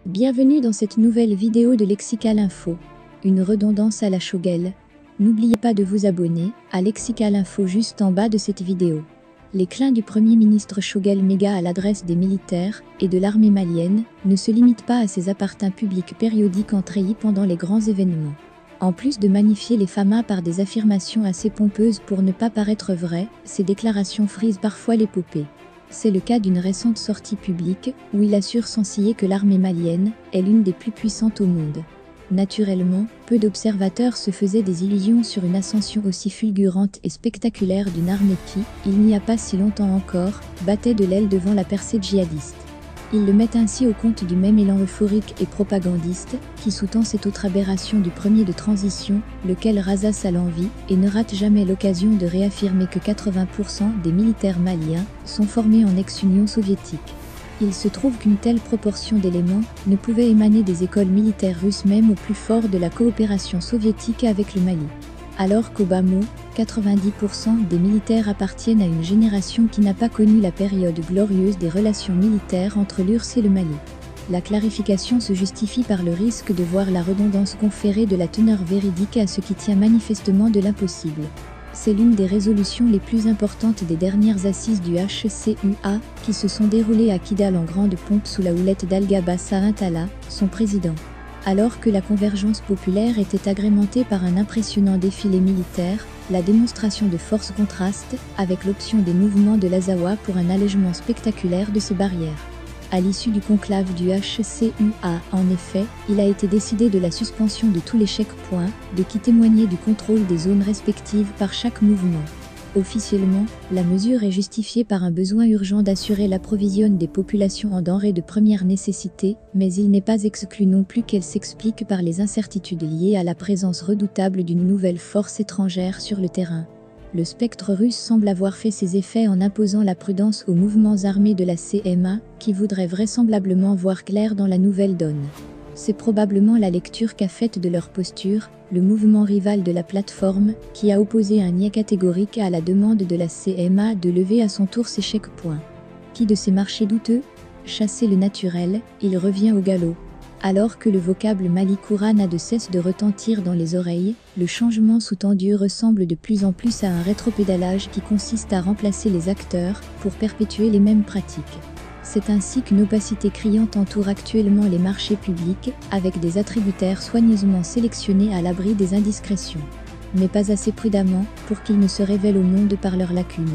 Bienvenue dans cette nouvelle vidéo de Lexical Info. Une redondance à la Shogel. N'oubliez pas de vous abonner à Lexical Info juste en bas de cette vidéo. Les clins du Premier ministre Shogel Mega à l'adresse des militaires et de l'armée malienne ne se limitent pas à ses appartins publics périodiques en treillis pendant les grands événements. En plus de magnifier les FAMA par des affirmations assez pompeuses pour ne pas paraître vraies, ces déclarations frisent parfois l'épopée. C'est le cas d'une récente sortie publique, où il assure sans ciller que l'armée malienne est l'une des plus puissantes au monde. Naturellement, peu d'observateurs se faisaient des illusions sur une ascension aussi fulgurante et spectaculaire d'une armée qui, il n'y a pas si longtemps encore, battait de l'aile devant la percée djihadiste. Ils le mettent ainsi au compte du même élan euphorique et propagandiste, qui sous-tend cette autre aberration du premier de transition, lequel rasa à l'envie, et ne rate jamais l'occasion de réaffirmer que 80% des militaires maliens sont formés en ex-Union soviétique. Il se trouve qu'une telle proportion d'éléments ne pouvait émaner des écoles militaires russes même au plus fort de la coopération soviétique avec le Mali. Alors qu'au bas mot, 90% des militaires appartiennent à une génération qui n'a pas connu la période glorieuse des relations militaires entre l'URSS et le Mali. La clarification se justifie par le risque de voir la redondance conférée de la teneur véridique à ce qui tient manifestement de l'impossible. C'est l'une des résolutions les plus importantes des dernières assises du HCUA, qui se sont déroulées à Kidal en grande pompe sous la houlette d'Algaba Saintala, son président. Alors que la convergence populaire était agrémentée par un impressionnant défilé militaire, la démonstration de force contraste avec l'option des mouvements de l'Azawa pour un allègement spectaculaire de ces barrières. À l'issue du conclave du HCUA, en effet, il a été décidé de la suspension de tous les checkpoints, de qui témoignait du contrôle des zones respectives par chaque mouvement. Officiellement, la mesure est justifiée par un besoin urgent d'assurer l'approvisionnement des populations en denrées de première nécessité, mais il n'est pas exclu non plus qu'elle s'explique par les incertitudes liées à la présence redoutable d'une nouvelle force étrangère sur le terrain. Le spectre russe semble avoir fait ses effets en imposant la prudence aux mouvements armés de la CMA, qui voudraient vraisemblablement voir clair dans la nouvelle donne. C'est probablement la lecture qu'a faite de leur posture, le mouvement rival de la plateforme, qui a opposé un niet catégorique à la demande de la CMA de lever à son tour ses checkpoints. Qui de ces marchés douteux? Chasser le naturel, il revient au galop. Alors que le vocable Malikoura n'a de cesse de retentir dans les oreilles, le changement sous-tendu ressemble de plus en plus à un rétropédalage qui consiste à remplacer les acteurs pour perpétuer les mêmes pratiques. C'est ainsi qu'une opacité criante entoure actuellement les marchés publics, avec des attributaires soigneusement sélectionnés à l'abri des indiscrétions. Mais pas assez prudemment pour qu'ils ne se révèlent au monde par leurs lacunes.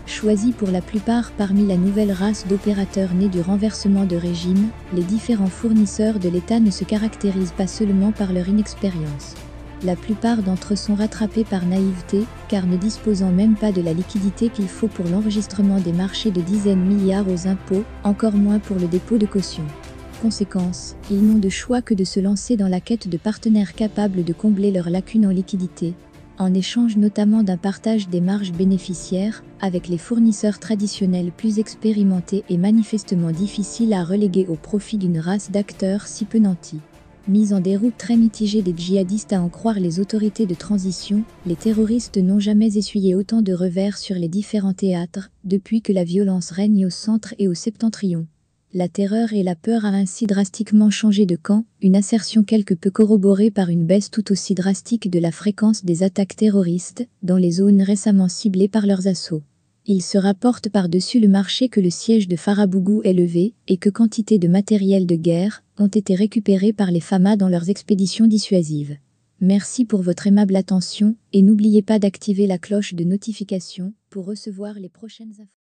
Choisis pour la plupart parmi la nouvelle race d'opérateurs nés du renversement de régime, les différents fournisseurs de l'État ne se caractérisent pas seulement par leur inexpérience. La plupart d'entre eux sont rattrapés par naïveté, car ne disposant même pas de la liquidité qu'il faut pour l'enregistrement des marchés de dizaines milliards aux impôts, encore moins pour le dépôt de caution. Conséquence, ils n'ont de choix que de se lancer dans la quête de partenaires capables de combler leurs lacunes en liquidité, en échange notamment d'un partage des marges bénéficiaires, avec les fournisseurs traditionnels plus expérimentés et manifestement difficiles à reléguer au profit d'une race d'acteurs si peu nantis. Mise en déroute très mitigée des djihadistes à en croire les autorités de transition, les terroristes n'ont jamais essuyé autant de revers sur les différents théâtres, depuis que la violence règne au centre et au septentrion. La terreur et la peur a ainsi drastiquement changé de camp, une assertion quelque peu corroborée par une baisse tout aussi drastique de la fréquence des attaques terroristes, dans les zones récemment ciblées par leurs assauts. Il se rapporte par-dessus le marché que le siège de Farabougou est levé, et que quantité de matériel de guerre ont été récupérés par les FAMA dans leurs expéditions dissuasives. Merci pour votre aimable attention, et n'oubliez pas d'activer la cloche de notification pour recevoir les prochaines informations.